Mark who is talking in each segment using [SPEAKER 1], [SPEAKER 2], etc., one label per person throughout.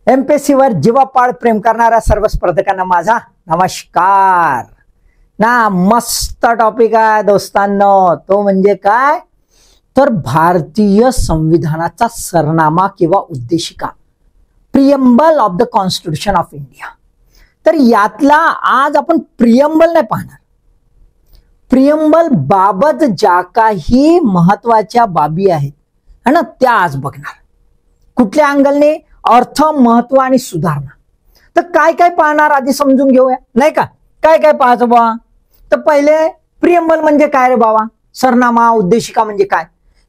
[SPEAKER 1] MPSC वर जीवापाड प्रेम करणाऱ्या सर्व स्पर्धकांना माझा नमस्कार ना. मस्त टॉपिक आहे दोस्तांनो. तो म्हणजे काय तर भारतीय संविधानाचा सरनामा किंवा उद्देशिका, preamble of the constitution of India. तर यातला आज आपण प्रियम्बल नाही पाहणार. प्रियम्बल बाबत ज्या काही महत्वाच्या बाबी आहेत है ना, त्या आज बघणार. कुठल्या अँगलने? अर्थ, महत्व आणि सुधारणा. तर काय काय पाहणार आधी समजून घेऊया नाही का. काय काय पाहायचं बाबा. तर पहिले प्रियम्बल म्हणजे काय रे बाबा, सरनामा उद्देशिका म्हणजे काय.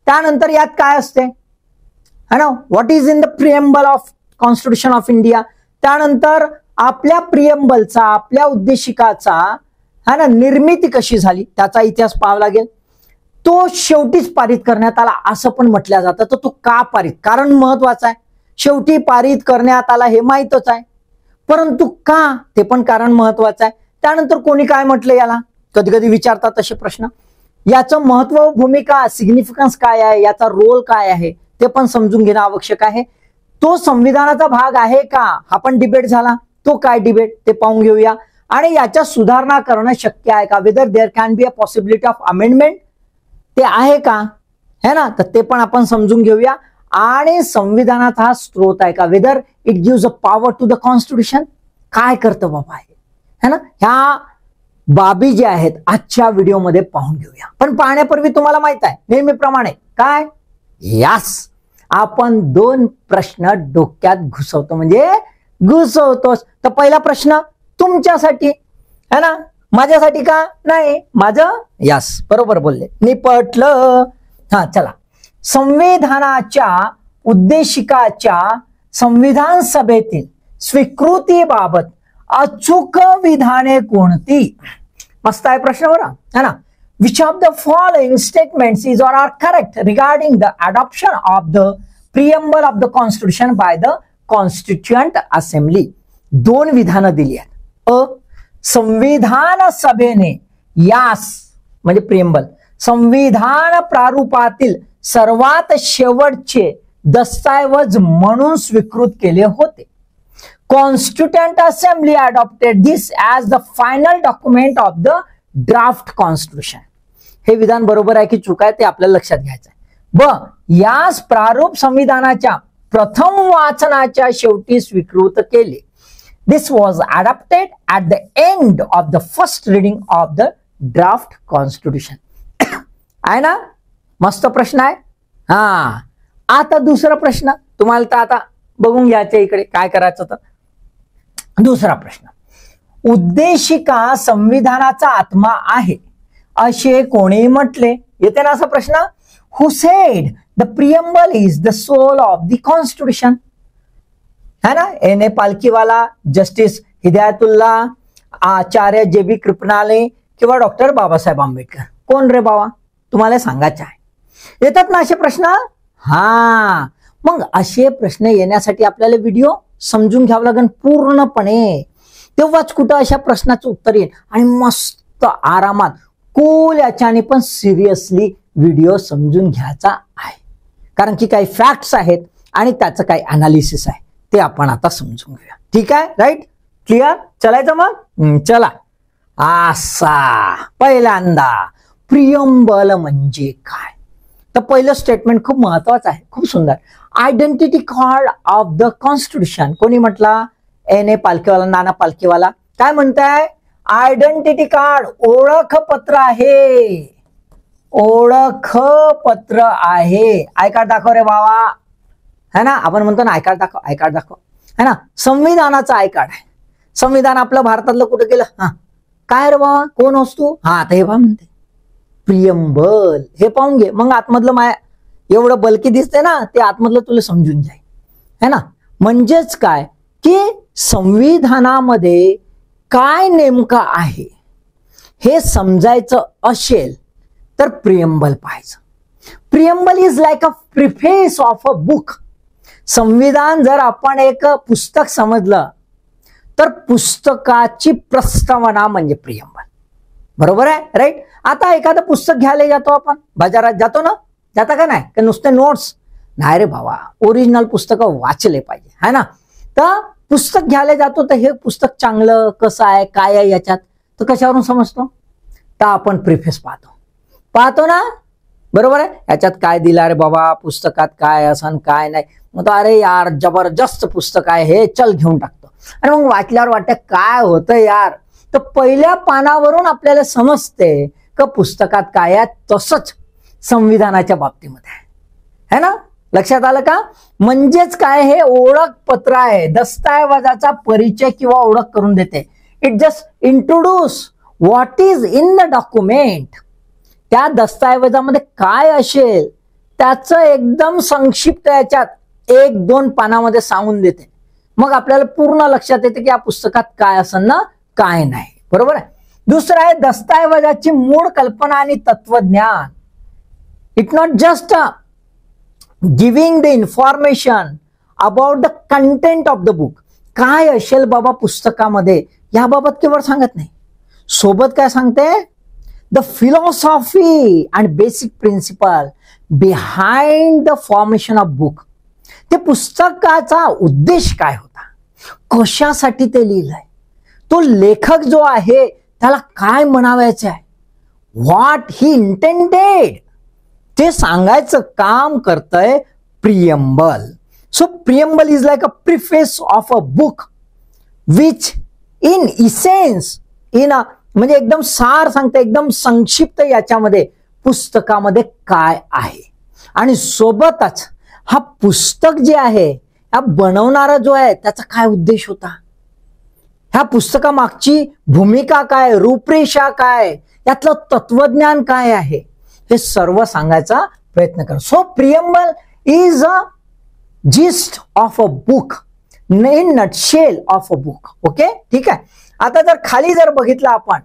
[SPEAKER 1] त्यानंतर यात काय असते है ना, what is in the preamble of constitution of India. त्यानंतर आपल्या प्रियम्बलचा, आपल्या उद्देशिकाचा है ना निर्मिती कशी झाली त्याचा इतिहास पाहावा लागेल. तो शेवटीच पारित करण्यात आला असं पण म्हटलं जातं. तर तो का पारित, कारण महत्वाचं आहे. शेवटी पारित करण्यात आला हे माहितच आहे, परंतु का ते पण कारण महत्वाचं आहे. त्यानंतर कोणी काय म्हटलं याला, कधी कधी विचारतात असे प्रश्न. याचं महत्व, भूमिका, सिग्निफिकन्स काय आहे, याचा रोल काय आहे ते पण समजून घेणं आवश्यक आहे. तो संविधानाचा भाग आहे का हा पण डिबेट झाला. तो काय डिबेट ते पाहून घेऊया. आणि याच्या सुधारणा करणं शक्य आहे का, whether there can be a possibility of amendment, ते आहे का है ना, तर ते पण आपण समजून घेऊया. आणि संविधानात हा स्त्रोत आहे का, whether it gives a power to the constitution, काय करतं बाबा है ना. ह्या बाबी ज्या आहेत आजच्या व्हिडिओमध्ये पाहून घेऊया. पण पाहण्यापूर्वी तुम्हाला माहित आहे नेहमीप्रमाणे काय, यास आपण दोन प्रश्न डोक्यात घुसवतो, म्हणजे घुसवतोस. तर पहिला प्रश्न तुमच्यासाठी है ना, माझ्यासाठी का नाही, माझं. यास बरोबर बोलले, निपटलं. हा चला. संविधानाच्या उद्देशिकाच्या संविधान सभेतील स्वीकृतीबाबत अचूक विधाने कोणती. मस्त आहे प्रश्न बरं है ना. Which of the following statements is or are correct regarding the adoption of the preamble of the constitution by the constituent assembly. दोन विधानं दिली आहेत. संविधान सभेने यास म्हणजे प्रियम्बल संविधान प्रारूपातील सर्वात शेवटचे दस्तऐवज म्हणून स्वीकृत केले होते. Constituent assembly adopted this as the final document of the draft constitution. हे विधान बरोबर आहे की चूक आहे ते आपल्याला लक्षात घ्यायचं आहे. यास प्रारूप संविधानाच्या प्रथम वाचनाच्या शेवटी स्वीकृत केले. This was adopted at the end of the first reading of the draft constitution. आहे ना, मस्त प्रश्न आहे. हा आता दुसरा प्रश्न तुम्हाला तर आता बघून घ्यायचं इकडे काय करायचं. तर दुसरा प्रश्न, उद्देशिका संविधानाचा आत्मा आहे असे कोणी म्हटले. येते ना असा प्रश्न. Who said the preamble is the soul of the constitution? है ना. N A Palkhivala, justice Hidayatullah, Acharya JB Kripalani किंवा डॉक्टर बाबासाहेब आंबेडकर. कोण रे बाबा, तुम्हाला सांगायचं आहे. येतात ना असे प्रश्न. हा मग असे प्रश्न येण्यासाठी आपल्याला व्हिडिओ समजून घ्यावं लागेल पूर्णपणे, तेव्हाच कुठं अशा प्रश्नाचं उत्तर येईल. आणि मस्त आरामात कूल याच्याने पण सिरियसली व्हिडिओ समजून घ्यायचा आहे, कारण की काही फॅक्ट्स आहेत आणि त्याचं काही अनालिसिस आहे ते आपण आता समजून घेऊया. ठीक आहे, राईट, क्लिअर. चलायचं मग. चला. असा पहिल्यांदा प्रियम्बल म्हणजे काय. तर पहिलं स्टेटमेंट खूप महत्वाचं आहे, खूप सुंदर. Identity card of the constitution. कोणी म्हटला? एन ए पालखीवाला, नाना पालखीवाला. काय म्हणताय? आयडेंटिटी कार्ड, ओळखपत्र आहे, ओळखपत्र आहे. आय कार्ड दाखव रे बाबा है ना. आपण म्हणतो ना आय कार्ड दाखव, आय कार्ड दाखव है ना. संविधानाचा आय कार्ड आहे. संविधान आपलं भारतातलं कुठं गेलं. हा काय रे बाबा, कोण असतो. हा आता हे पहा म्हणते प्रियम्बल. हे पाहून घे, मग आतमधलं माया एवढं बलकी दिसते ना, ते आतमधलं तुला समजून जाईल है ना. म्हणजेच काय की संविधानामध्ये काय नेमकं आहे हे समजायचं असेल तर प्रियम्बल पाहायचं. Preamble is like a preface of a book. संविधान जर आपण एक पुस्तक समजलं तर पुस्तकाची प्रस्तावना म्हणजे प्रियम्बल. बरोबर आहे, राईट. आता एखादं पुस्तक घ्यायला जातो आपण, बाजारात जातो ना, जाता का नाही, का नुसते नोट्स नाही रे बाबा, ओरिजिनल पुस्तकं वाचले पाहिजे है ना. तर पुस्तक घ्यायला जातो तर हे पुस्तक चांगलं कसं आहे काय आहे याच्यात, तर कशावरून समजतो, तर आपण प्रिफेस पाहतो ना, बरोबर आहे. याच्यात काय दिलं रे बाबा, पुस्तकात काय असं काय नाही, मग तो अरे यार जबरदस्त पुस्तक आहे हे, चल घेऊन टाकतो. आणि मग वाचल्यावर वाटतं काय होतं यार, तर पहिल्या पानावरून आपल्याला समजते का पुस्तकात काय आहे. तसंच संविधानाच्या बाबतीमध्ये आहे ना, लक्षात आलं का. म्हणजेच काय, हे ओळखपत्र आहे, दस्तऐवजाचा परिचय किंवा ओळख करून देते. It just introduce what is in the document. त्या दस्तऐवजामध्ये काय असेल त्याचं एकदम संक्षिप्त याच्यात 1-2 पानामध्ये सांगून देते. मग आपल्याला पूर्ण लक्षात येते की या पुस्तकात काय असेल ना काय नाही, बरोबर आहे. दुसरं आहे दस्तऐवजाची मूळ कल्पना आणि तत्वज्ञान. It not just giving the information about the content of the book. काय असेल बाबा पुस्तकामध्ये याबाबत केवळ सांगत नाही, सोबत काय सांगते, the philosophy and basic principle behind the formation of book. ते पुस्तकाचा उद्देश काय होता, कशासाठी ते लिहिलंय, तो लेखक जो आहे त्याला काय म्हणावायचं आहे, व्हॉट ही इंटेंडेड, ते सांगायचं काम करतंय preamble. So preamble is like a preface of a book which in essence म्हणजे एकदम सार सांगतं, एकदम संक्षिप्त याच्यामध्ये पुस्तकामध्ये काय आहे. आणि सोबतच हा पुस्तक जे आहे, हा बनवणारा जो आहे त्याचा काय उद्देश होता, ह्या पुस्तकामागची भूमिका काय, रूपरेषा काय, यातलं तत्वज्ञान काय आहे, हे सर्व सांगायचा प्रयत्न करा. So preamble is a gist of a book, in nutshell of a book. Okay, ठीक आहे. आता जर खाली जर बघितलं आपण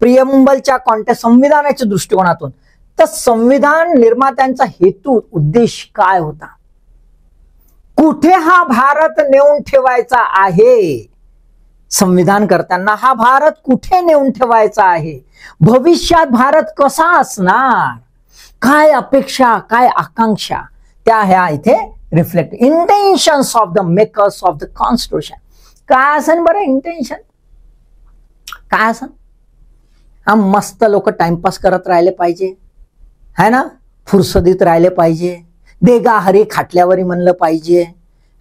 [SPEAKER 1] प्रियम्बलच्या कॉन्टेक्स्ट संविधानाच्या दृष्टिकोनातून, तर संविधान निर्मात्यांचा हेतू उद्देश काय होता, कुठे हा भारत नेऊन ठेवायचा आहे, संविधान करताना हा भारत कुठे नेऊन ठेवायचा आहे, भविष्यात भारत कसा असणार, काय अपेक्षा काय आकांक्षा, त्या ह्या इथे reflect. Intentions of the makers of the constitution. काय असेल बरं इंटेन्शन, काय असेल, हा मस्त लोक टाइमपास करत राहिले पाहिजे है ना, फुरसदीत राहिले पाहिजे, देगा हरी खाटल्यावरी म्हणलं पाहिजे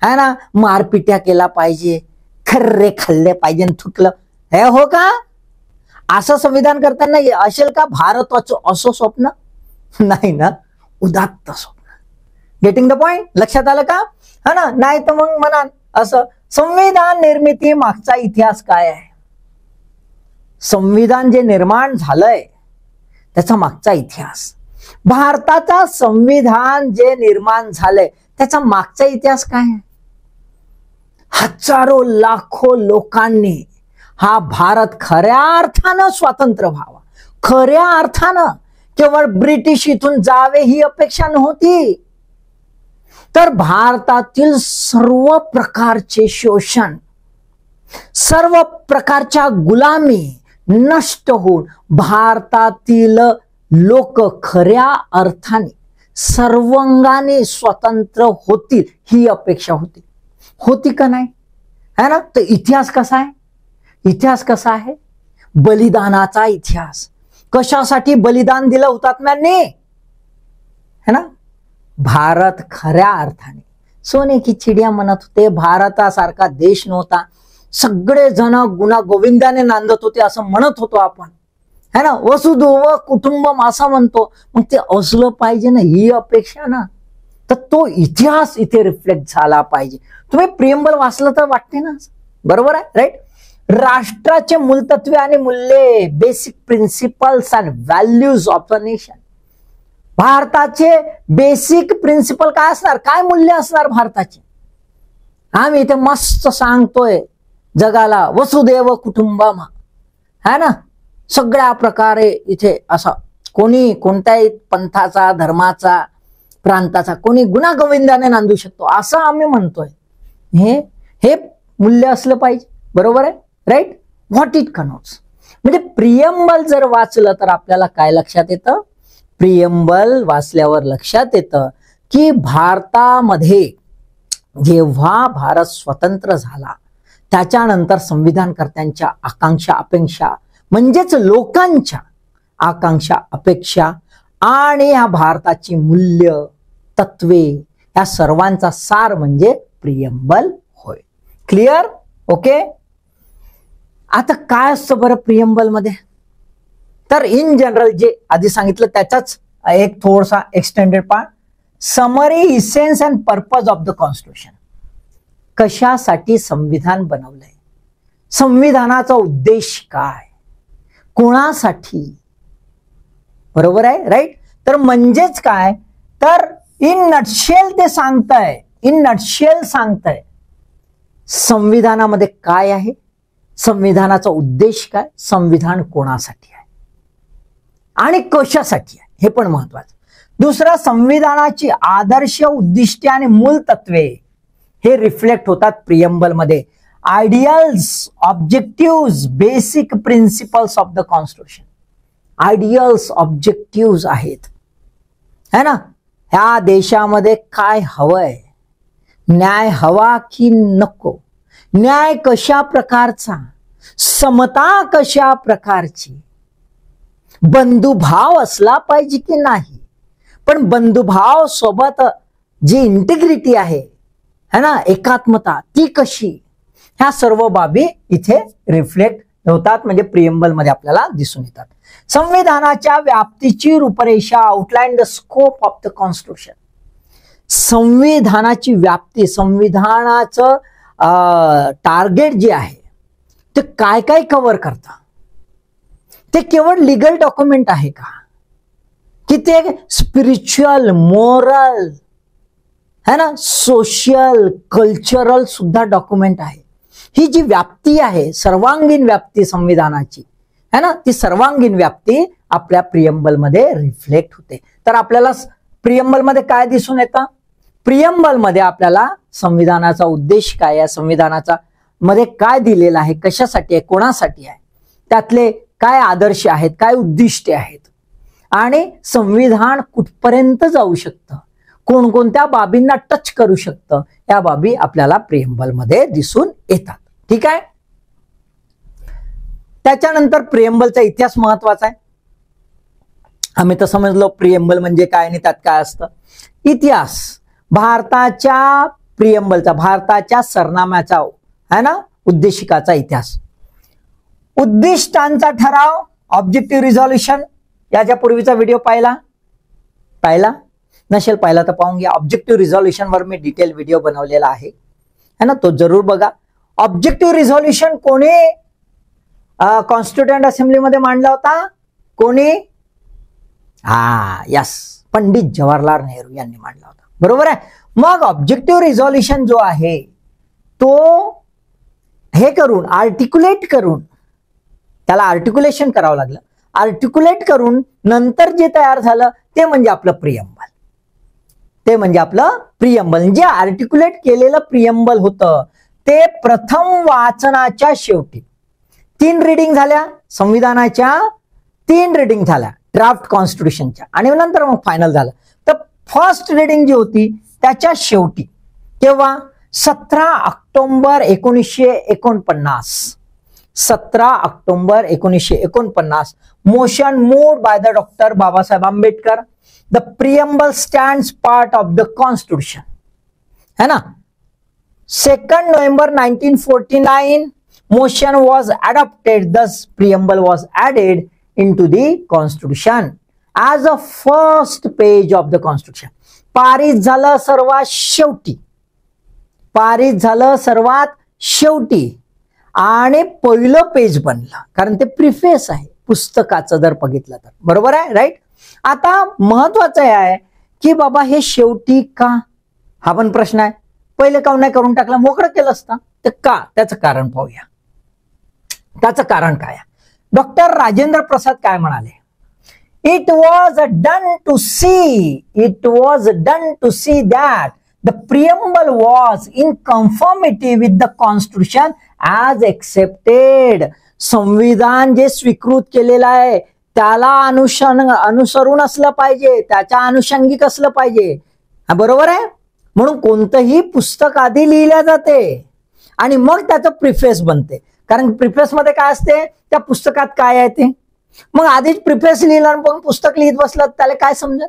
[SPEAKER 1] है ना, मारपिट्या केला पाहिजे, खर्रे खाल्ले पाहिजे, थुकलं हे हो का, असं संविधान करताना असेल का भारताचं असं स्वप्न, नाही ना, उदात्त स्वप्न. गेटिंग द पॉइंट, लक्षात आलं का, है ना. नाही तर मग म्हणा असं संविधान निर्मिती मागचा इतिहास काय आहे, संविधान जे निर्माण झालंय त्याचा मागचा इतिहास, भारताचा संविधान जे निर्माण झालंय त्याचा मागचा इतिहास काय आहे. हजारो लाखो लोकांनी हा भारत खऱ्या अर्थानं स्वतंत्र व्हावा, खऱ्या अर्थानं, केवळ ब्रिटिश इथून जावे ही अपेक्षा नव्हती, तर भारतातील सर्व प्रकारचे शोषण, सर्व प्रकारच्या गुलामी नष्ट होऊन भारतातील लोक खऱ्या अर्थाने सर्वांगाने स्वतंत्र होतील ही अपेक्षा होती. होती का नाही, है ना. तर इतिहास कसा आहे, इतिहास कसा आहे, बलिदानाचा इतिहास. कशासाठी बलिदान दिलं हुतात्म्यांनी, है ना. भारत खऱ्या अर्थाने सोने की चिडिया म्हणत होते, भारतासारखा देश नव्हता, सगळे जण गुणा गोविंदाने नांदत होते असं म्हणत होतो आपण, है ना. वसुधैव कुटुंबम असं म्हणतो, मग ते असलं पाहिजे ना, ही अपेक्षा ना. तर तो इतिहास इथे रिफ्लेक्ट झाला पाहिजे. तुम्ही प्रियम्बल वाचलं तर वाटते ना, बरोबर आहे, राईट. राष्ट्राचे मूलतत्वे आणि मूल्ये, basic principles and values of the nation. भारताचे बेसिक प्रिन्सिपल काय असणार, काय मूल्य असणार भारताचे. आम्ही इथे मस्त सांगतोय जगाला वसुधैव कुटुंबम, है ना. सगळ्या प्रकारे इथे असा कोणी कोणत्याही पंथाचा, धर्माचा, प्रांताचा कोणी गुणागोविंदाने नांदू शकतो असं आम्ही म्हणतोय. हे मूल्य असलं पाहिजे, बरोबर आहे, राईट. व्हॉट इट कनोट्स, म्हणजे प्रियम्बल जर वाचलं तर आपल्याला काय लक्षात येतं, प्रियम्बल वाचल्यावर लक्षात येतं की भारतामध्ये जेव्हा भारत स्वतंत्र झाला त्याच्यानंतर संविधानकर्त्यांच्या आकांक्षा अपेक्षा म्हणजेच लोकांच्या आकांक्षा अपेक्षा आणि या भारताची मूल्य तत्वे या सर्वांचा सार म्हणजे प्रियम्बल होय. क्लिअर? ओके. आता काय असतं बरं प्रियम्बल मध्ये? तर इन जनरल जे आधी सांगितलं त्याचाच एक थोडासा extended part, summary essence and purpose of the constitution. कशासाठी संविधान बनवलंय, संविधानाचा उद्देश काय, कोणासाठी, बरोबर आहे, राईट? तर म्हणजेच काय, तर इन नटशेल ते सांगताय, इन नटशेल सांगताय संविधानामध्ये काय आहे, संविधानाचा उद्देश काय, संविधान कोणासाठी आहे आणि कशासाठी आहे हे पण महत्वाचं. दुसरा, संविधानाची आदर्श उद्दिष्टे आणि मूल तत्वे हे रिफ्लेक्ट होतात प्रियम्बल मध्ये. Ideals, objective, basic principles of the constitution. Ideals, objective आहेत है ना. ह्या देशामध्ये काय हवंय, न्याय हवा की नको, न्याय कशा प्रकारचा, समता कशा प्रकारची, बंधुभाव असला पाहिजे की नाही, पण बंधुभाव सोबत जी इंटिग्रिटी आहे है ना, एकात्मता, ती कशी, ह्या सर्व बाबी इथे रिफ्लेक्ट होतात म्हणजे प्रियम्बल मध्ये आपल्याला दिसून येतात. संविधानाच्या व्याप्तीची रूपरेषा, outline the scope of the constitution. संविधानाची व्याप्ती, संविधानाचं टार्गेट जे आहे ते काय काय कव्हर करतं. ते केवळ लिगल डॉक्युमेंट आहे का, की ते स्पिरिच्युअल, मोरल है ना, सोशल, कल्चरल सुद्धा डॉक्युमेंट आहे. ही जी व्याप्ती आहे, सर्वांगीण व्याप्ती संविधानाची है ना, ती सर्वांगीण व्याप्ती आपल्या प्रियम्बल मध्ये रिफ्लेक्ट होते. तर आपल्याला प्रियम्बल मध्ये काय दिसून येतं, प्रियम्बल मध्ये आपल्याला संविधानाचा उद्देश काय आहे, संविधानाचा मध्ये काय दिलेलं आहे, कशासाठी आहे, कोणासाठी आहे, त्यातले काय आदर्श आहेत, काय उद्दिष्टे आहेत आणि संविधान कुठपर्यंत जाऊ शकतं, कोणकोणत्या बाबींना टच करू शकतं, या बाबी आपल्याला प्रियम्बल मध्ये दिसून येतात. ठीक आहे. त्याच्यानंतर प्रियम्बलचा इतिहास महत्वाचा आहे. आम्ही तर समजलो प्रियम्बल म्हणजे काय आणि त्यात काय असतं. इतिहास, भारताच्या प्रियम्बलचा, भारताच्या सरनाम्याचा है ना, उद्देशिकाचा इतिहास. उद्दिष्टांचा ठराव, ऑब्जेक्टिव्ह रिझॉल्युशन, याच्या पूर्वीचा व्हिडिओ पाहिला नसेल पाहिला तर पाहून घ्या. ऑब्जेक्टिव्ह रिझॉल्युशन वर मी डिटेल व्हिडिओ बनवलेला आहे ना, तो जरूर बघा. ऑब्जेक्टिव्ह रिझॉल्युशन कोणी कॉन्स्टिट्यूएंट असेंब्लीमध्ये मांडला होता, कोणी, यस, पंडित जवाहरलाल नेहरू यांनी मांडला होता, बरोबर आहे. मग ऑब्जेक्टिव्ह रिझॉल्युशन जो आहे तो हे करून, आर्टिक्युलेट करून, त्याला आर्टिक्युलेशन करावं लागलं, आर्टिक्युलेट करून नंतर जे तयार झालं ते म्हणजे आपलं प्रियम्बल. ते म्हणजे आपलं प्रियम्बल, जे आर्टिक्युलेट केलेलं प्रियम्बल होतं ते प्रथम वाचनाच्या शेवटी 3 रीडिंग झाल्या, संविधानाच्या 3 रीडिंग झाल्या ड्राफ्ट कॉन्स्टिट्यूशनच्या, आणि नंतर मग फायनल झालं. तर फर्स्ट रीडिंग जी होती त्याच्या शेवटी तेव्हा 17 October 1949, 17 October 1949, motion moved by the doctor Babasaheb Ambedkar. The preamble stands part of the constitution है ना. 2 November 1949 motion was adopted, thus preamble was added into the constitution as a first page of the constitution. पारित झालं सर्वात शेवटी, पारित झालं सर्वात शेवटी आणि पहिलं पेज बनलं, कारण ते प्रिफेस आहे पुस्तकाचं जर बघितलं तर, बरोबर आहे, राईट. आता महत्वाचं आहे की बाबा हे शेवटी का, हा पण प्रश्न आहे. पहिले काऊन नाही करून टाकलं, मोकळं केलं असतं, तर का, त्याचं कारण पाहूया. त्याचं कारण काय, डॉक्टर राजेंद्र प्रसाद काय म्हणाले, it was done to see, it was done to see that the preamble was in conformity with the constitution as accepted. संविधान जे स्वीकृत केलेलं आहे त्याला अनुसरून असलं पाहिजे, त्याच्या अनुषंगिक असलं पाहिजे, बरोबर आहे. म्हणून कोणतंही पुस्तक आधी लिहिल्या जाते आणि मग त्याचं प्रिफेस बनते. कारण प्रिफेस मध्ये काय असते, त्या पुस्तकात काय आहे ते. मग आधीच प्रिफेस लिहिलं आणि मग पुस्तक लिहित बसलं त्याला काय समजेल,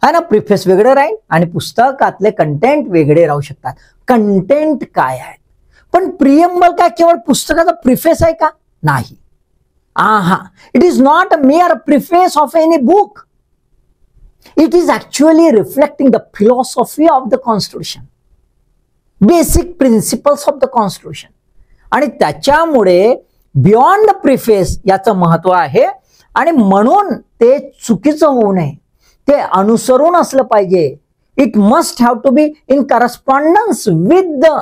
[SPEAKER 1] है ना. प्रिफेस वेगळं राहील आणि पुस्तकातले कंटेंट वेगळे राहू शकतात. कंटेंट काय आहे, पण प्रिएम्बल काय केवळ पुस्तकाचा प्रिफेस आहे का? नाही. It is not a mere preface of any book. It is actually reflecting the philosophy of the Constitution, basic principles of the Constitution. आणि त्याच्यामुळे बियॉन्ड द प्रिफेस याचं महत्व आहे आणि म्हणून ते चुकीचं होऊ नये, ते अनुसरून असलं पाहिजे. It must have to be in correspondence with the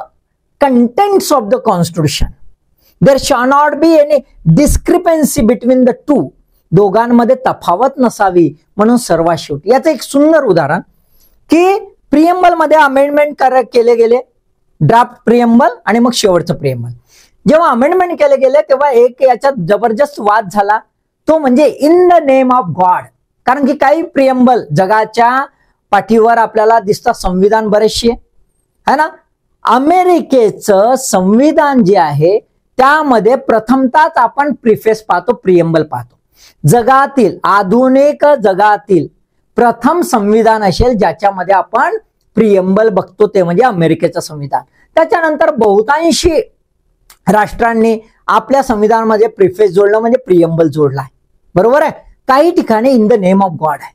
[SPEAKER 1] contents of the constitution. There shall not be any discrepancy between the two. दोघांमध्ये तफावत नसावी. म्हणून सर्वात शेवटी याचं एक सुंदर उदाहरण की प्रिएम्बल मध्ये अमेंडमेंट केले गेले, ड्राफ्ट प्रिएम्बल आणि मग शेवटचं प्रिएम्बल. जेव्हा अमेंडमेंट केले गेले तेव्हा एक याच्यात जबरदस्त वाद झाला, तो म्हणजे in the name of God. कारण की काही प्रिएम्बल जगाच्या पाठीवर आपल्याला दिसतात, संविधान बरेचसे है ना. अमेरिकेचं संविधान जे आहे त्यामध्ये प्रथमतःच आपण प्रिफेस पाहतो, प्रिएम्बल पाहतो. जगातील आधुनिक जगातील प्रथम संविधान असेल ज्याच्यामध्ये आपण प्रिएम्बल बघतो ते म्हणजे अमेरिकेचं संविधान. त्याच्यानंतर बहुतांशी राष्ट्रांनी आपल्या संविधानामध्ये प्रिफेस जोडलं म्हणजे प्रिएम्बल जोडला आहे. बरोबर आहे. काही ठिकाणी in the name of God आहे.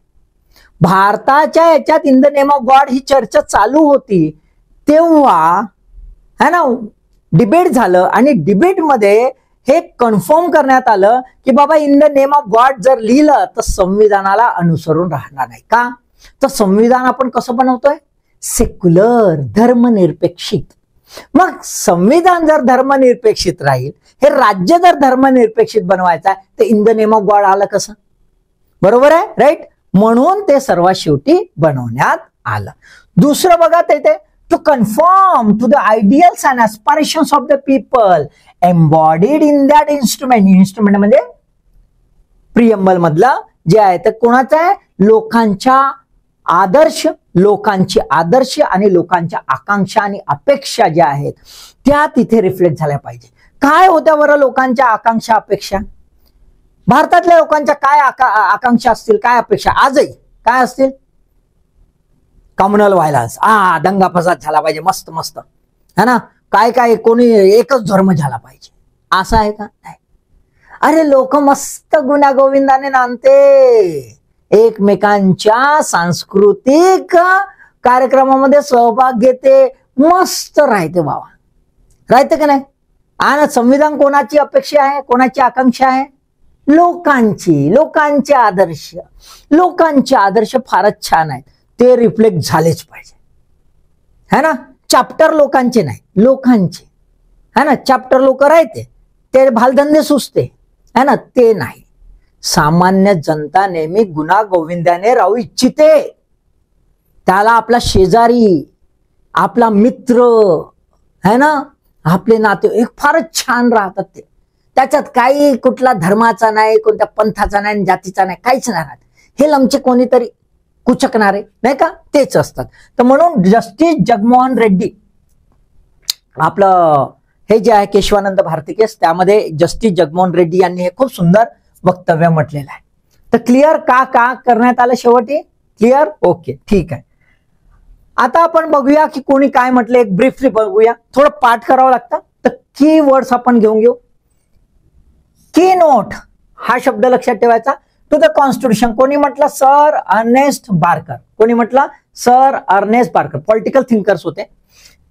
[SPEAKER 1] भारताच्या याच्यात in the name of God ही चर्चा चालू होती तेव्हा है ना डिबेट झालं आणि डिबेटमध्ये हे कन्फर्म करण्यात आलं की बाबा in the name of God जर लिहिलं तर संविधानाला अनुसरून राहणार नाही. का? तर संविधान आपण कसं बनवतोय, सेक्युलर, धर्मनिरपेक्षित. मग संविधान जर धर्मनिरपेक्षित राहील, हे राज्य जर धर्मनिरपेक्षित बनवायचं आहे तर in the name of God आलं कसं? बरोबर आहे, राईट. म्हणून ते सर्वात शेवटी बनवण्यात आलं. दुसरं बघा ते to conform to the ideals and aspirations of the people embodied in that instrument. Instrument म्हणजे प्रिएम्बल मधलं जे आहे ते कोणाचं आहे, लोकांच्या आदर्श, लोकांचे आदर्श आणि लोकांच्या आकांक्षा आणि अपेक्षा ज्या आहेत त्या तिथे रिफ्लेक्ट झाल्या पाहिजे. काय होत्या बरं लोकांच्या आकांक्षा अपेक्षा? भारतातल्या लोकांच्या काय आकांक्षा असतील, काय अपेक्षा आजही काय असतील? कम्युनल व्हायलन्स, दंगा फसाद झाला पाहिजे, मस्त मस्त है ना. काय काय कोणी एकच धर्म झाला पाहिजे असं आहे का? नाही. अरे लोक मस्त गुण्यागोविंदाने नांदते, एकमेकांच्या सांस्कृतिक कार्यक्रमामध्ये सहभाग घेते, मस्त राहते बाबा, राहते का नाही? आणि संविधान कोणाची अपेक्षा आहे, कोणाची आकांक्षा आहे? लोकांची. लोकांचे आदर्श, लोकांचे आदर्श फारच छान आहेत, ते रिफ्लेक्ट झालेच पाहिजे है ना. चॅप्टर लोकांचे नाही, लोकांचे है ना. चॅप्टर लोक राहते ते भालधंदे सुचते है ना, ते नाही. सामान्य जनता नेहमी गुण्यागोविंदाने राहू इच्छिते. त्याला आपला शेजारी, आपला मित्र है ना, आपले नाते एक फारच छान राहतात. ते त्याच्यात काही कुठला धर्माचा नाही, कोणत्या पंथाचा नाही, जातीचा नाही, काहीच नाही राहत. हे लमचे कोणीतरी कुचकणारे नाही का, तेच असतात. तर म्हणून जस्टिस जगमोहन रेड्डी आपलं हे जे आहे केशवानंद भारती केस, त्यामध्ये जस्टिस जगमोहन रेड्डी यांनी हे खूप सुंदर वक्तव्य म्हटलेलं आहे. तर क्लिअर का करण्यात आलं शेवटी? क्लिअर, ओके, ठीक आहे. आता आपण बघूया की कोणी काय म्हटलं, एक ब्रीफली बघूया. थोडं पाठ करावं लागतं, तर की वर्ड्स आपण घेऊन घेऊ. की नोट हा शब्द लक्षात ठेवायचा. टू द कॉन्स्टिट्यूशन कोणी म्हटलं? Sir Ernest Barker. कोणी म्हटलं? Sir Ernest Barker. Political thinkers होते.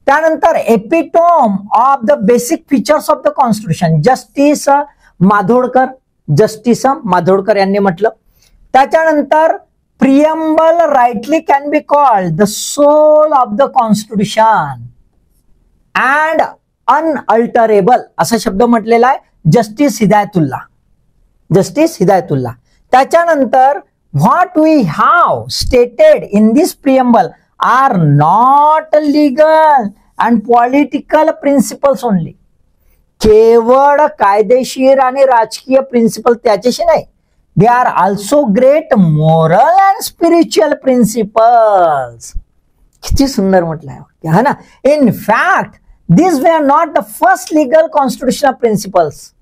[SPEAKER 1] त्यानंतर epitome of the basic features of the constitution justice Madhodkar. Justice Madhodkar यांनी म्हटलं. त्याच्यानंतर preamble rightly can be called the soul of the constitution and unalterable असा शब्द म्हटलेला आहे जस्टिस हिदायतुल्ला. जस्टिस हिदायतुल्ला. त्याच्यानंतर what we have stated in this preamble are not legal and political principles only. केवळ कायदेशीर आणि राजकीय प्रिन्सिपल त्याच्याशी नाही, they are also great moral and spiritual principles. किती सुंदर म्हटलंय है ना. In fact this way are not the first legal constitutional principles.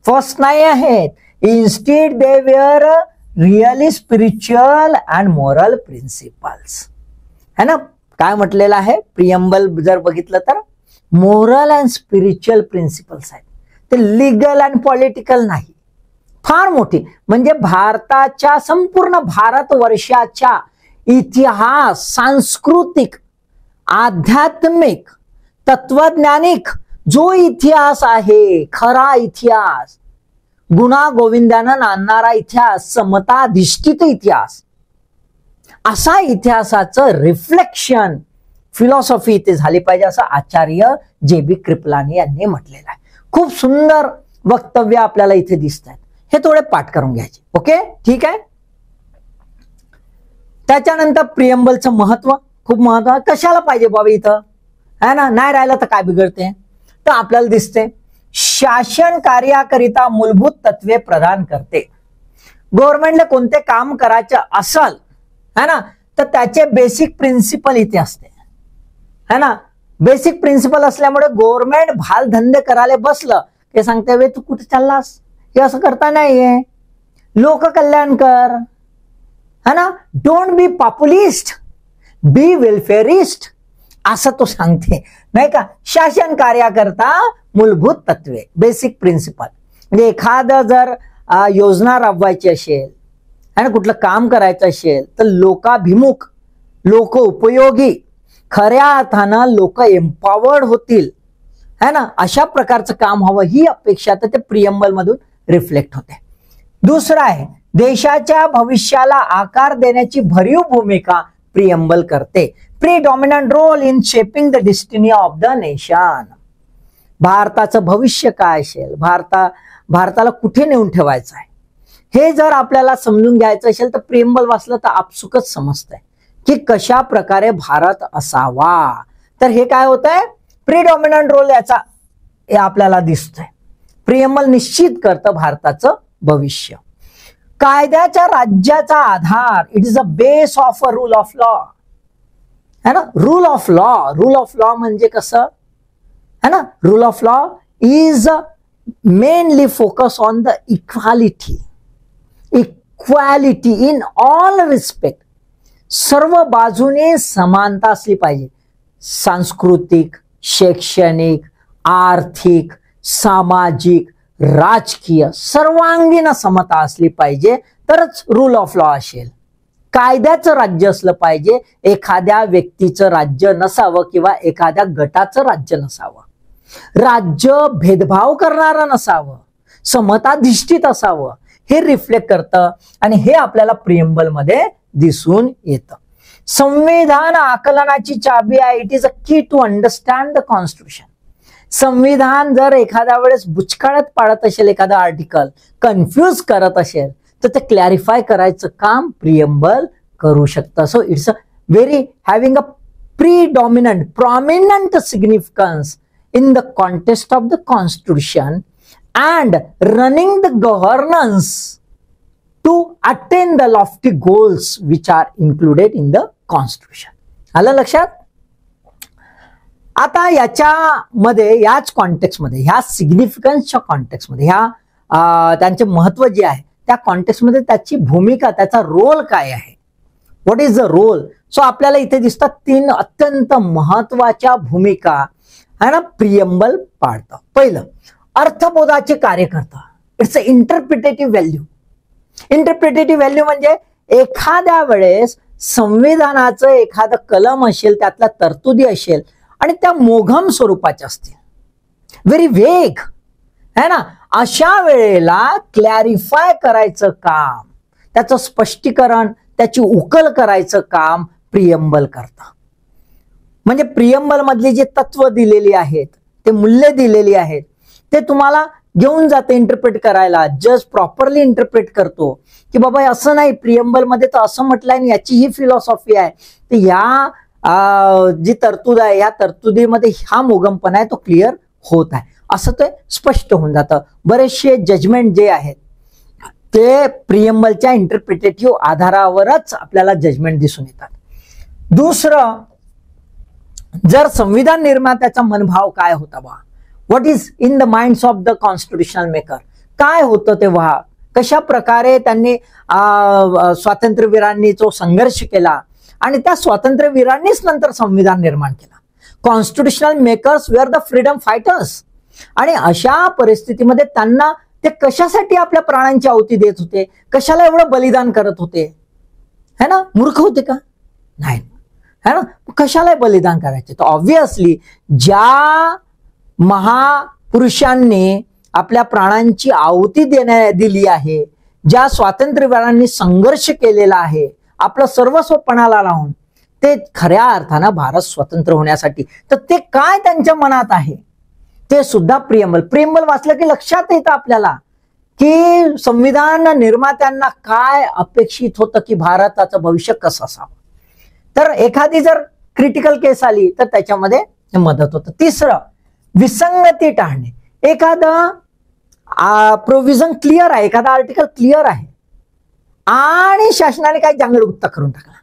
[SPEAKER 1] First नाही आहेत. Instead they were really spiritual and moral principles. है ना. काय म्हटलेलं आहे प्रियम्बल जर बघितलं तर मोरल अँड स्पिरिच्युअल प्रिन्सिपल्स आहेत. ते लिगल अँड पॉलिटिकल नाही. फार मोठी म्हणजे भारताच्या संपूर्ण भारतवर्षाच्या इतिहास, सांस्कृतिक, आध्यात्मिक, तत्वज्ञानिक जो इतिहास आहे, खरा इतिहास, गुणागोविंदानं नांदणारा इतिहास, समताधिष्ठित इतिहास, असा इतिहासाचं रिफ्लेक्शन फिलॉसॉफी इथे झाली पाहिजे असं आचार्य जे.बी. कृपलानी यांनी म्हटलेलं आहे. खूप सुंदर वक्तव्य आपल्याला इथे दिसत आहेत. हे थोडे पाठ करून घ्यायचे. ओके, ठीक आहे. त्याच्यानंतर प्रियम्बलचं महत्व, खूप महत्व. कशाला पाहिजे बाबा इथं, है ना. नाही राहिलं तर काय बिघडते. तर आपल्याला दिसते शासन कार्याकरिता मूलभूत तत्वे प्रदान करते. गव्हर्नमेंटला कोणते काम करायचं असल, है ना, तर त्याचे बेसिक प्रिन्सिपल इथे असते, है ना. बेसिक प्रिन्सिपल असल्यामुळे गव्हर्नमेंट भालधंदे करायला बसलं ते सांगते वे तू कुठे चाललास, हे असं करता नाहीये, लोक कल्याण कर, है ना. डोंट बी पॉप्युलिस्ट, बी वेलफेअरिस्ट असं तो सांगते, नाही का. शासन कार्याकरता मूलभूत तत्वे, बेसिक प्रिन्सिपल. म्हणजे एखादं जर योजना राबवायची असेल आणि कुठलं काम करायचं असेल तर लोकाभिमुख, लोक उपयोगी, खऱ्या अर्थानं लोक एम्पॉवर्ड होतील, है ना, अशा प्रकारचं काम हवं ही अपेक्षा तर ते प्रियम्बल मधून रिफ्लेक्ट होते. दुसरं आहे देशाच्या भविष्याला आकार देण्याची भरीव भूमिका प्रियम्बल करते. Predominant role in shaping the destiny of the nation. भारताचं भविष्य काय असेल, भारताला कुठे नेऊन ठेवायचं आहे, हे जर आपल्याला समजून घ्यायचं असेल तर प्रियम्बल वाचलं तर आपसुकच समजतंय की कशा प्रकारे भारत असावा. तर हे काय होत आहे, प्रीडॉमिनंट रोल याचा हे आपल्याला दिसतंय. प्रियम्बल निश्चित करतं भारताचं भविष्य. कायद्याच्या राज्याचा आधार, it is a base of a rule of law, है ना. Rule of law, rule of law म्हणजे कसं, है ना. Rule of law is mainly focus on the equality, equality in all respect. सर्व बाजूने समानता असली पाहिजे. सांस्कृतिक, शैक्षणिक, आर्थिक, सामाजिक, राजकीय सर्वांगीण समता असली पाहिजे तरच रूल ऑफ लॉ असेल. कायद्याचं राज्य असलं पाहिजे, एखाद्या व्यक्तीचं राज्य नसावं किंवा एखाद्या गटाचं राज्य नसावं. राज्य भेदभाव करणारं नसावं, समताधिष्ठित असावं, हे रिफ्लेक्ट करतं आणि हे आपल्याला प्रियम्बल मध्ये दिसून येतं. संविधान आकलनाची चाबी आहे. It is a key to understand the constitution. संविधान जर एखाद्या वेळेस बुचकाळत पाडत असेल, एखादा आर्टिकल कन्फ्यूज करत असेल तर ते क्लॅरिफाय करायचं काम प्रियम्बल करू शकतं. So it's a very having a predominant, prominent significance in the context of the constitution and running the governance to attain the lofty goals which are included in the constitution. आलं लक्षात. आता याच्यामध्ये, याच context मध्ये, ह्या सिग्निफिकन्सच्या context मध्ये, ह्या त्यांचे महत्व जे आहे त्या कॉन्टेक्स्ट मध्ये त्याची भूमिका, त्याचा रोल काय आहे, what is the role. So आपल्याला इथे दिसतात 3 अत्यंत महत्वाच्या भूमिका है ना प्रियम्बल पाडतं. पहिलं, अर्थबोधाचे कार्य करतं. It's a interpretative value. Interpretative value म्हणजे एखाद्या वेळेस संविधानाचं एखादं कलम असेल, त्यातल्या तरतुदी असेल आणि त्या मोघम स्वरूपाच्या असतील, व्हेरी वेग, है ना, अशा वेळेला क्लॅरिफाय करायचं काम, त्याचं स्पष्टीकरण, त्याची उकल करायचं काम प्रियम्बल करतं. म्हणजे प्रियम्बल मधली जे तत्व दिलेली आहेत, ते मूल्य दिलेली आहेत, ते तुम्हाला घेऊन जाते इंटरप्रेट करायला. जज प्रॉपरली इंटरप्रेट करतो की बाबा असं नाही, प्रियम्बल मध्ये तर असं म्हटलंय, याची ही फिलॉसॉफी आहे, तर या जी तरतूद आहे या तरतुदीमध्ये हा मोगमपणा आहे तो क्लिअर होत आहे, असं ते स्पष्ट होऊन जातं. बरेचसे जजमेंट जे आहेत ते प्रियम्बलच्या इंटरप्रिटेटिव्ह आधारावरच आपल्याला जजमेंट दिसून येतात. दुसरं, जर संविधान निर्मात्याचा मनभाव काय होता बा, what is in the minds of the constitutional maker, काय होतं तेव्हा, कशा प्रकारे त्यांनी स्वातंत्र्यवीरांनी जो संघर्ष केला आणि त्या स्वातंत्र्यवीरांनीच नंतर संविधान निर्माण केला. Constitutional makers were the freedom fighters. आणि अशा परिस्थितीमध्ये त्यांना ते कशासाठी आपल्या प्राणांची आहुती देत होते, कशाला एवढं बलिदान करत होते, है ना? मूर्ख होते का? नाही, है ना? कशाला बलिदान करायचे? तर ऑब्व्हियसली ज्या महापुरुषांनी आपल्या प्राणांची आहुती दिली आहे, ज्या स्वातंत्र्यवीरांनी संघर्ष केलेला आहे आपलं सर्वस्व पणाला लावून, ते खऱ्या अर्थानं भारत स्वतंत्र होण्यासाठी, तर ते काय त्यांच्या मनात आहे ते सुद्धा प्रियम्बल वाचलं की लक्षात येतं आपल्याला की संविधान निर्मात्यांना काय अपेक्षित होतं की भारताचं भविष्य कसं असावं. तर एखादी जर क्रिटिकल केस आली तर त्याच्यामध्ये मदत होतं. तिसरं, विसंगती टाळणे. एखादं प्रोव्हिजन क्लिअर आहे, एखादा आर्टिकल क्लिअर आहे आणि शासनाने काही जांगडगुत्ता करून टाकला,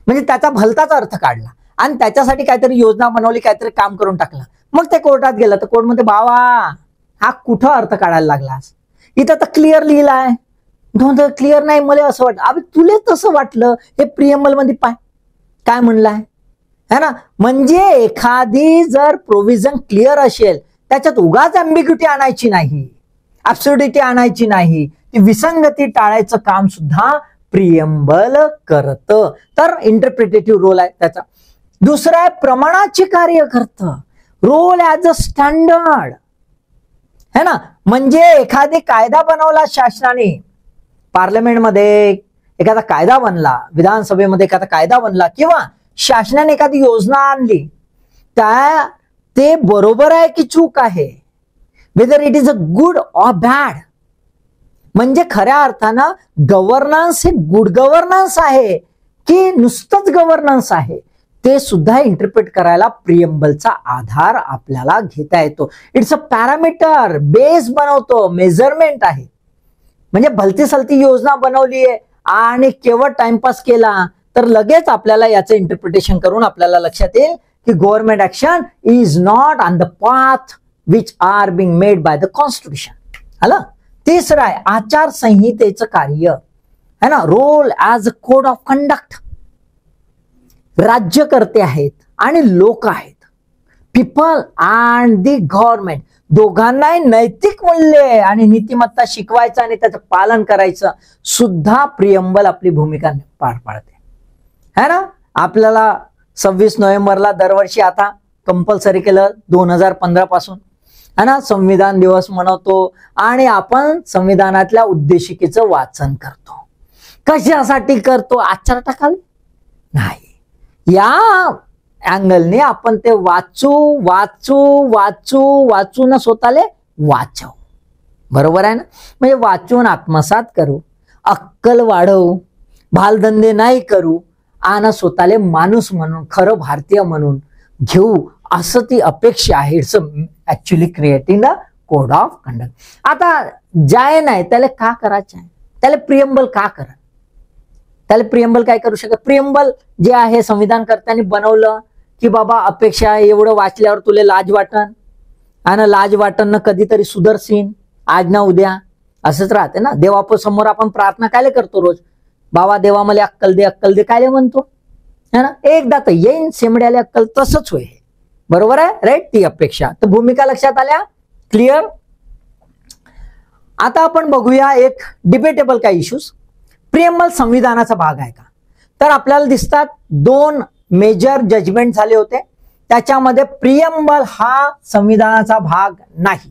[SPEAKER 1] म्हणजे त्याचा भलताच अर्थ काढला आणि त्याच्यासाठी काहीतरी योजना बनवली, काहीतरी काम करून टाकलं, मग ते कोर्टात गेलं तर कोर्ट मध्ये बाबा हा कुठं अर्थ काढायला लागलास, इथं तर क्लिअर लिहिलाय, क्लिअर नाही, मला असं वाटलं. अबे तुले तसं वाटलं, हे प्रियम्बल मध्ये पाय काय म्हणलाय, है ना? म्हणजे एखादी जर प्रोव्हिजन क्लिअर असेल त्याच्यात उगाच अँबिग्युटी आणायची नाही, ऍब्सर्डिटी आणायची नाही, ती विसंगती टाळायचं काम सुद्धा प्रियम्बल करतं. तर इंटरप्रिटेटिव्ह रोल आहे त्याचा. दुसरं आहे प्रमाणाचे कार्य करतं, रोल ॲज अ स्टँडर्ड, है ना? म्हणजे एखादी कायदा बनवला शासनाने, पार्लमेंटमध्ये एखादा कायदा बनला, विधानसभेमध्ये एखादा कायदा बनला, किंवा शासनाने एखादी योजना आणली, ते बरोबर आहे की चूक आहे, whether it is a good or bad, म्हणजे खऱ्या अर्थानं गव्हर्नन्स हे गुड गव्हर्नन्स आहे की नुसतंच गव्हर्नन्स आहे, ते सुद्धा इंटरप्रिट करायला प्रियम्बलचा आधार आपल्याला घेता येतो. इट्स अ पॅरामीटर, बेस बनवतो, मेजरमेंट आहे. म्हणजे भलती सलती योजना बनवली आहे आणि केवळ टाइमपास केला तर लगेच आपल्याला याचं इंटरप्रिटेशन करून आपल्याला लक्षात येईल की government action is not on the path which are being made by the constitution. आलं. तिसरं आहे आचारसंहितेचं कार्य, है ना? Role as a code of conduct. राज्यकर्ते आहेत आणि लोक आहेत, पीपल अँड दी गव्हर्नमेंट, दोघांनाही नैतिक मूल्ये आणि नीतिमत्ता शिकवायचं आणि त्याचं पालन करायचं सुद्धा प्रियम्बल आपली भूमिका पार पाडते, है ना? आपल्याला 26 नोव्हेंबरला दरवर्षी आता कंपल्सरी केलं 2015 पासून, है ना? संविधान दिवस मनवतो आणि आपण संविधानातल्या उद्देशिकेचं वाचन करतो. कशासाठी करतो? आचार टाकावे नाही, या अँगलने आपण ते वाचून स्वतःले वाचव. बरोबर आहे ना? म्हणजे वाचून आत्मसात करू, अक्कल वाढवू, भालधंदे नाही करू आणि स्वतःले माणूस म्हणून, खरं भारतीय म्हणून घेऊ, असं ती अपेक्षा आहे. It's actually creating a code of conduct. आता जाय नाही त्याला का करायचं आहे, त्याला प्रियम्बल का करा, त्याला प्रियम्बल काय करू शकत? प्रियम्बल जे आहे संविधानकर्त्यांनी बनवलं की बाबा अपेक्षा एवढं वाचल्यावर तुला लाज वाटन आणि लाज वाटन कधीतरी सुधरशील, आज ना उद्या असंच राहते ना. देवासमोर आपण प्रार्थना काय करतो रोज, बाबा देवा मला अक्कल दे काय म्हणतो, है ना? एकदा तर येईन शेमड्याला अक्कल, तसंच होय. बरोबर आहे, राईट? ती अपेक्षा. तर भूमिका लक्षात आल्या, क्लिअर? आता आपण बघूया एक डिबेटेबल काही इश्यूज. प्रियम्बल संविधानाचा भाग आहे का? तर आपल्याला दिसतात 2 मेजर जजमेंट झाले होते, त्याच्यामध्ये प्रियम्बल हा संविधानाचा भाग नाही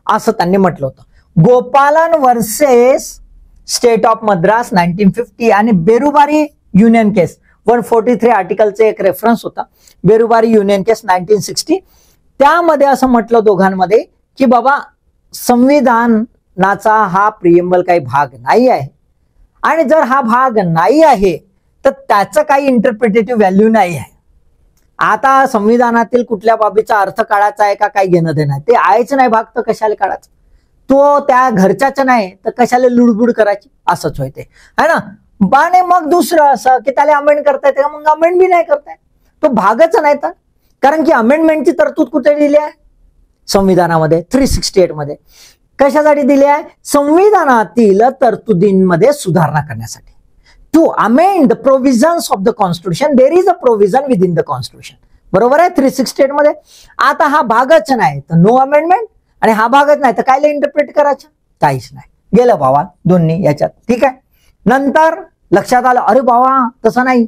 [SPEAKER 1] असं त्यांनी म्हटलं होतं. गोपालन वर्सेस स्टेट ऑफ मद्रास 1950 आणि बेरुबारी युनियन केस 143 आर्टिकलचे एक रेफरन्स होता, बेरुबारी युनियन केस 1960. त्यामध्ये असं म्हटलं दोघांमध्ये की बाबा संविधानाचा हा प्रियम्बल काही भाग नाही आहे आणि जर हा भाग नाही आहे तर त्याचं काही इंटरप्रिटेटिव्ह व्हॅल्यू नाही आहे. आता संविधानातील कुठल्या बाबीचा अर्थ काढायचा आहे का काही घेणं देणं, ते आहेच नाही भाग, तर कशाला काढायचं? तो त्या घरच्याच नाही तर कशाला लुडबुड करायची, असंच होते, है ना? आणि मग दुसरं असं की त्याला अमेंड करता येते का? मग अमेंड बी नाही करताय. तो भागच नाही तर, कारण की अमेंडमेंटची तरतूद कुठे दिली आहे? संविधानामध्ये 368 मध्ये. कशासाठी दिली आहे? संविधानातील तरतुदींमध्ये सुधारणा करण्यासाठी. To amend the provisions of the constitution, there is a provision within the constitution. बरोबर आहे 368 मध्ये. आता हा भागच नाही तर नो अमेंडमेंट, आणि हा भागच नाही तर काय इंटरप्रेट करायचं? काहीच नाही. गेलं बाबा दोन्ही याच्यात. ठीक आहे. नंतर लक्षात आलं, अरे बाबा तसं नाही,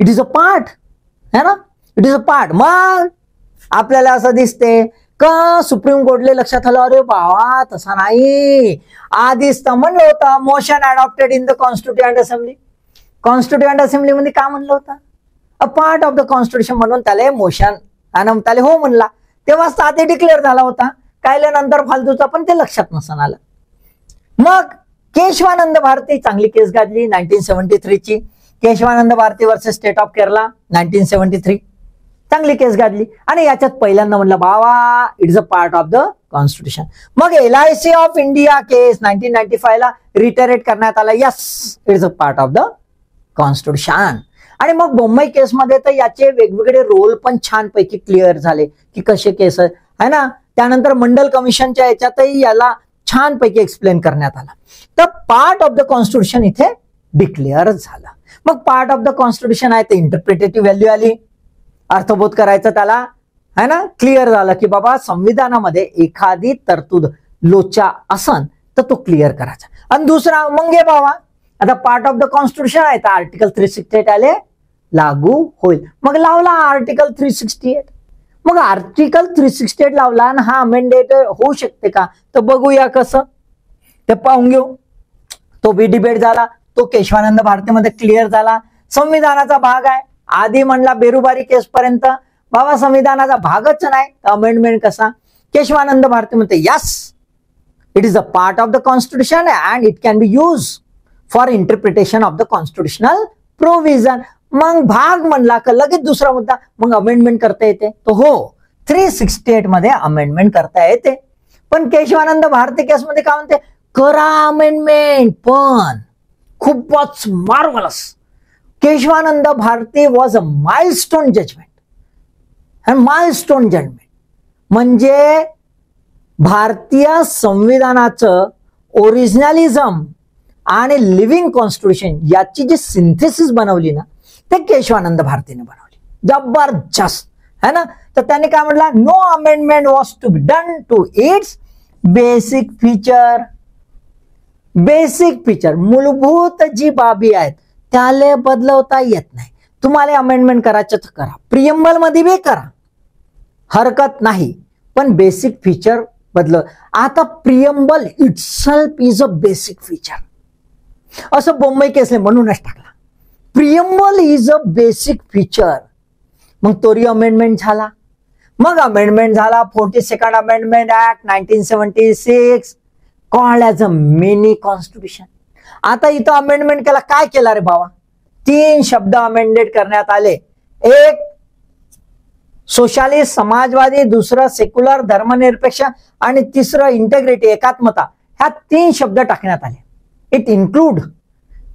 [SPEAKER 1] इट इज अ पार्ट, है ना, इट इज अ पार्ट. मग आपल्याला असं दिसते का सुप्रीम कोर्टले लक्षात आलं, अरे बाबा तसं नाही, आधीच तर म्हणलं होतं motion adopted in the constituent assembly. Constituent assembly मध्ये काय म्हणलं होतं? अ पार्ट ऑफ द कॉन्स्टिट्यूशन, म्हणून त्याला मोशन आणि त्याला हो म्हणला, तेव्हाच आधी डिक्लेअर झाला होता. कायले नंतर फालतूचा पण ते लक्षात नसून आलं. मग केशवानंद भारती चांगली केस गाजली 1973 ची. Keshavananda Bharati versus state of Kerala 1973, चांगली केस गाजली. आणि याच्यात पहिल्यांदा म्हणलं बाबा it is a part of the constitution. मग LIC ऑफ इंडिया केस 1995 ला रिटरेट करण्यात आला, yes it is a part of the constitution. आणि मग मुंबई केसमध्ये तर याचे वेगवेगळे रोल पण छानपैकी क्लिअर झाले की कसे केस आहे ना. त्यानंतर मंडल कमिशनच्या याच्यातही याला छानपैकी एक्सप्लेन करण्यात आला. तर पार्ट ऑफ द कॉन्स्टिट्यूशन इथे डिक्लेअर झालं. मग पार्ट ऑफ द कॉन्स्टिट्यूशन आहे ते इंटरप्रिटेटिव्ह व्हॅल्यू आली, अर्थबोध करायचं त्याला, है ना. क्लिअर झालं की बाबा संविधानामध्ये एखादी तरतूद लोचा असन तर तो क्लिअर करायचा. आणि दुसरा मग हे बाबा आता पार्ट ऑफ द कॉन्स्टिट्यूशन आहे तर आर्टिकल 368 आले लागू होईल. मग लावला आर्टिकल 368. मग आर्टिकल 368 लावला आणि हा अमेंडेड होऊ शकते का? तर बघूया कसं ते पाहून घेऊ. तो बी डिबेट झाला, तो केशवानंद भारतीमध्ये क्लिअर झाला. संविधानाचा भाग आहे. आधी म्हणला बेरुबारी केस पर्यंत बाबा संविधानाचा भागच नाही, अमेंडमेंट कसा? केशवानंद भारती म्हणते yes it is a part of the constitution and it can be use for interpretation of the constitutional provision. मग भाग म्हणला का लगेच दुसरा मुद्दा, मग अमेंडमेंट करता येते? तो हो 368 मध्ये अमेंडमेंट करता येते. पण केशवानंद भारती केसमध्ये काय म्हणते? करा अमेंडमेंट, पण खूपच marvellous. Keshavananda Bharati was a milestone judgement. And milestone judgement म्हणजे भारतीय संविधानाचं ओरिजिनलिझम आणि लिव्हिंग कॉन्स्टिट्यूशन याची जी सिंथेसिस बनवली ना, ते केशवानंद भारतीने बनवली. जबरदस्त है ना. तर त्याने काय म्हटलं? No amendment was to be done to its basic feature. Basic feature मूलभूत जी बाबी आहेत त्याला बदलवता येत नाही. तुम्हाला अमेंडमेंट करायचं तर करा, प्रियम्बल मध्ये बी करा, हरकत नाही, पण बेसिक फीचर बदल. आता preamble itself is a basic feature असं मुंबई केसने म्हणूनच टाकला. Preamble is a basic feature. मग तोरी अमेंडमेंट झाला. मग अमेंडमेंट झाला 42nd amendment act 1976 called as a mini constitution. आता इथं अमेंडमेंट केला, काय केला रे बाबा? 3 शब्द अमेंडेड करण्यात आले. एक सोशालिस्ट समाजवादी, दुसरं सेक्युलर धर्मनिरपेक्ष आणि तिसरं इंटेग्रिटी एकात्मता. ह्या 3 शब्द टाकण्यात आले. इट इन्क्लूड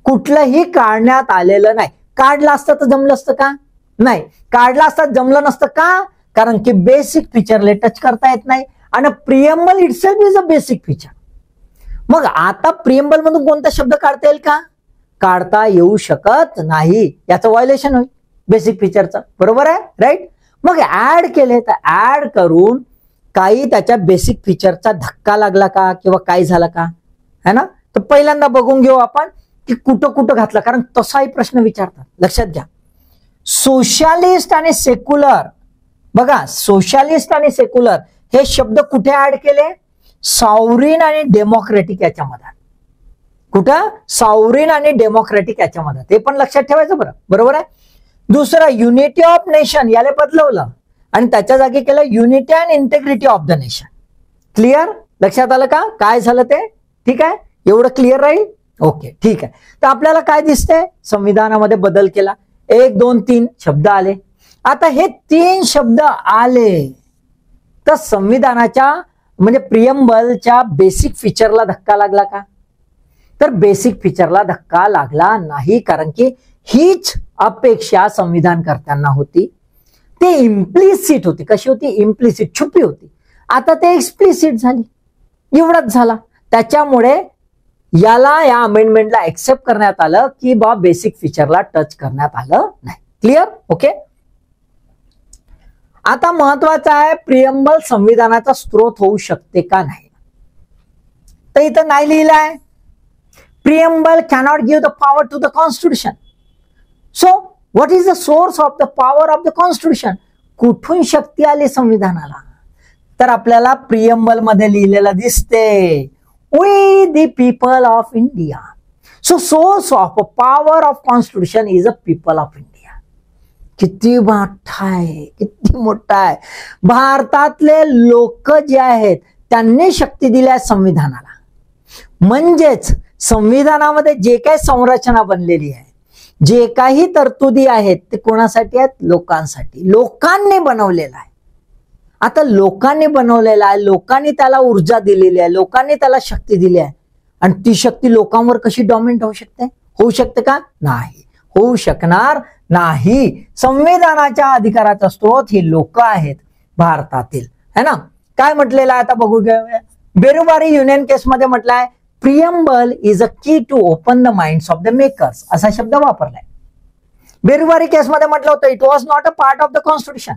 [SPEAKER 1] कुठलंही काढण्यात आलेलं नाही. काढलं असतं तर जमलं असतं का? नाही. काढलं असतं जमलं नसतं का? कारण की बेसिक फीचरले टच करता येत नाही आणि preamble itself is a basic feature. मग आता प्रियम्बल मधून कोणता शब्द काढता येईल का? काढता येऊ शकत नाही. याचं व्हायोलेशन होईल बेसिक फीचरचं. बरोबर आहे, राईट. मग ऍड केले तर ऍड करून काही त्याच्या बेसिक फीचरचा धक्का लागला का किंवा काय झालं का, है ना. तर पहिल्यांदा बघून घेऊ आपण की कुठं कुठं घातलं, कारण तसाही प्रश्न विचारतात. लक्षात घ्या. सोशलिस्ट आणि सेक्युलर, बघा सोशलिस्ट आणि सेक्युलर हे शब्द कुठे ऍड केले? सॉव्हरीन आणि डेमोक्रेटिक याच्यामध्ये. कुठं? सॉव्हरीन आणि डेमोक्रेटिक याच्यामध्ये. ते पण लक्षात ठेवायचं बरं. बरोबर आहे. दुसरं युनिटी ऑफ नेशन याला बदलवलं आणि त्याच्या जागी केलं unity and integrity of the nation. Clear? लक्षात आलं का काय झालं ते? ठीक आहे, एवढं क्लिअर राहील. ओके, ठीक आहे. तर आपल्याला काय दिसतंय? संविधानामध्ये बदल केला, 1 2 3 शब्द आले. आता हे 3 शब्द आले तर संविधानाच्या म्हणजे प्रियम्बलच्या बेसिक फीचरला धक्का लागला का? तर बेसिक फीचरला धक्का लागला नाही, कारण की हीच अपेक्षा संविधानकर्त्यांना होती ते इम्प्लिसिट होती. कशी होती? इम्प्लिसिट, छुपी होती. आता ते एक्सप्लिसिट झाली. एवढंच झाला. त्याच्यामुळे याला, या अमेंडमेंटला एक्सेप्ट करण्यात आलं की बा बेसिक फीचरला टच करण्यात आलं नाही. क्लिअर? ओके. आता महत्वाचं आहे, प्रिएम्बल संविधानाचा स्रोत होऊ शकते का नाही. तर इथं नाही लिहिलं आहे, preamble cannot give the power to the constitution. So what is the source of the power of the constitution? कुठून शक्ती आली संविधानाला? तर आपल्याला प्रिएम्बल मध्ये लिहिलेलं दिसते, we the people of India. So source of power of constitution is a people of India. किती मोठा आहे, किती मोठा आहे. भारतातले लोक जे आहेत त्यांनी शक्ती दिली आहे संविधानाला. म्हणजेच संविधानामध्ये जे काही संरचना बनलेली आहे, जे काही तरतुदी आहेत, ते कोणासाठी आहेत? लोकांसाठी. लोकांनी बनवलेला आहे. आता लोकांनी बनवलेला आहे, लोकांनी त्याला ऊर्जा दिलेली आहे, लोकांनी त्याला शक्ती दिली आहे. आणि ती शक्ती लोकांवर कशी डॉमिनेट होऊ शकते? होऊ शकते का? नाही, होऊ शकणार नाही. संविधानाच्या अधिकाराचा स्रोत ही लोक आहेत भारतातील, है ना. काय म्हटलेलं आहे आता बघू घेऊया. बेरुबारी युनियन केस मध्ये म्हटलंय, preamble is a key to open the minds of the makers, असा शब्द वापरलाय. बेरुबारी केस मध्ये म्हटलं होतं, it was not a part of the constitution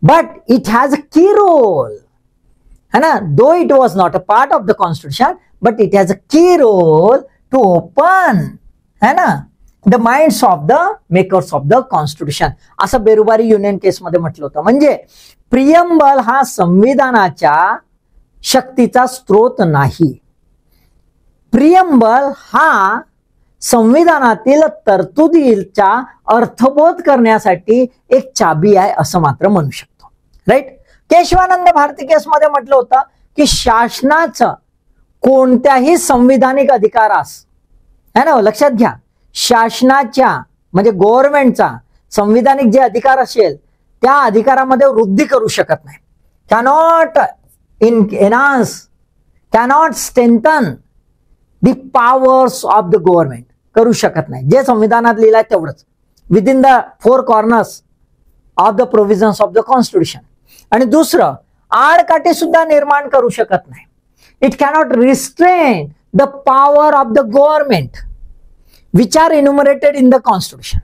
[SPEAKER 1] but it has a key role, है ना. Though it was not a part of the constitution but it has a key role to open, है ना, the minds of the makers of the constitution, असं Berubari union केस मध्ये म्हटलं होतं. म्हणजे preamble हा संविधानाच्या शक्तीचा स्रोत नाही. प्रिएम्बल हा संविधानातील तरतुदीचा अर्थबोध करण्यासाठी एक चाबी आहे असं मात्र म्हणू शकतो. राईट. केशवानंद भारती केस मध्ये म्हटलं होतं की शासनाचं कोणत्याही संविधानिक अधिकारास, है ना, लक्षात घ्या, शासनाच्या म्हणजे गव्हर्नमेंटचा संविधानिक जे अधिकार असेल त्या अधिकारामध्ये वृद्धी करू शकत नाही. Cannot enhance, cannot strengthen the powers of the government, करू शकत नाही. जे संविधानात लिहिलं आहे तेवढंच, within the four corners of the provisions of the constitution. आणि दुसरं, आडकाठी सुद्धा निर्माण करू शकत नाही. It cannot restrain the power of the government which are enumerated in the constitution,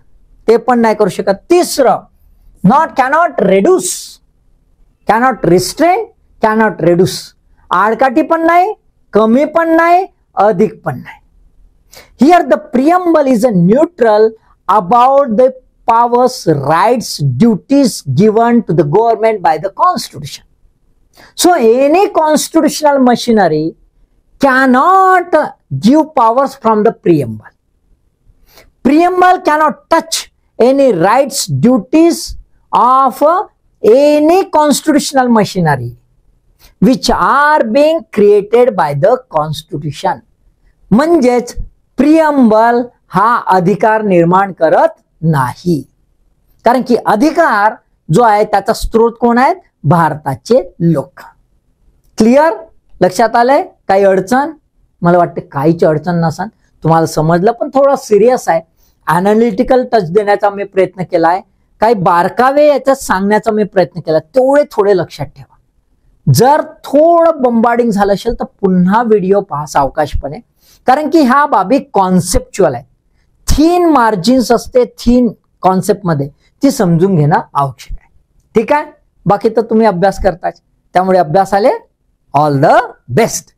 [SPEAKER 1] ते पण नाही करू शकत. तिसरं, cannot reduce, cannot restrain, cannot reduce, आडकाठी पण नाही, कमी पण नाही, अधिक पण नाही. Here the preamble is a neutral about the powers, rights, duties given to the government by the constitution. So any constitutional machinery cannot give powers from the preamble. Preamble cannot touch any rights, duties of any constitutional machinery which are being created by the constitution. म्हणजेच preamble हा अधिकार निर्माण करत नाही, कारण की अधिकार जो आहे त्याचा स्रोत कोण आहेत? भारताचे लोक. क्लिअर? लक्षात आलंय? काही अडचण? मला वाटतं काहीच अडचण नसेल, तुम्हाला समजलं. पण थोडा सिरियस आहे, अनालिटिकल टच देण्याचा मी प्रयत्न केलाय, काही बारकावे याच्यात सांगण्याचा मी प्रयत्न केला, तेवढे थोडे लक्षात ठेवा. जर थोडं बंबार्डिंग झालं असेल तर पुन्हा व्हिडिओ पहा सावकाशपणे, कारण की ह्या बाबी कॉन्सेप्च्युअल आहे. थीन मार्जिन्स असते थीन कॉन्सेप्ट मध्ये, ती समजून घेणं आवश्यक आहे. ठीक आहे? बाकी तर तुम्ही अभ्यास करताच, त्यामुळे अभ्यासाले ऑल द बेस्ट.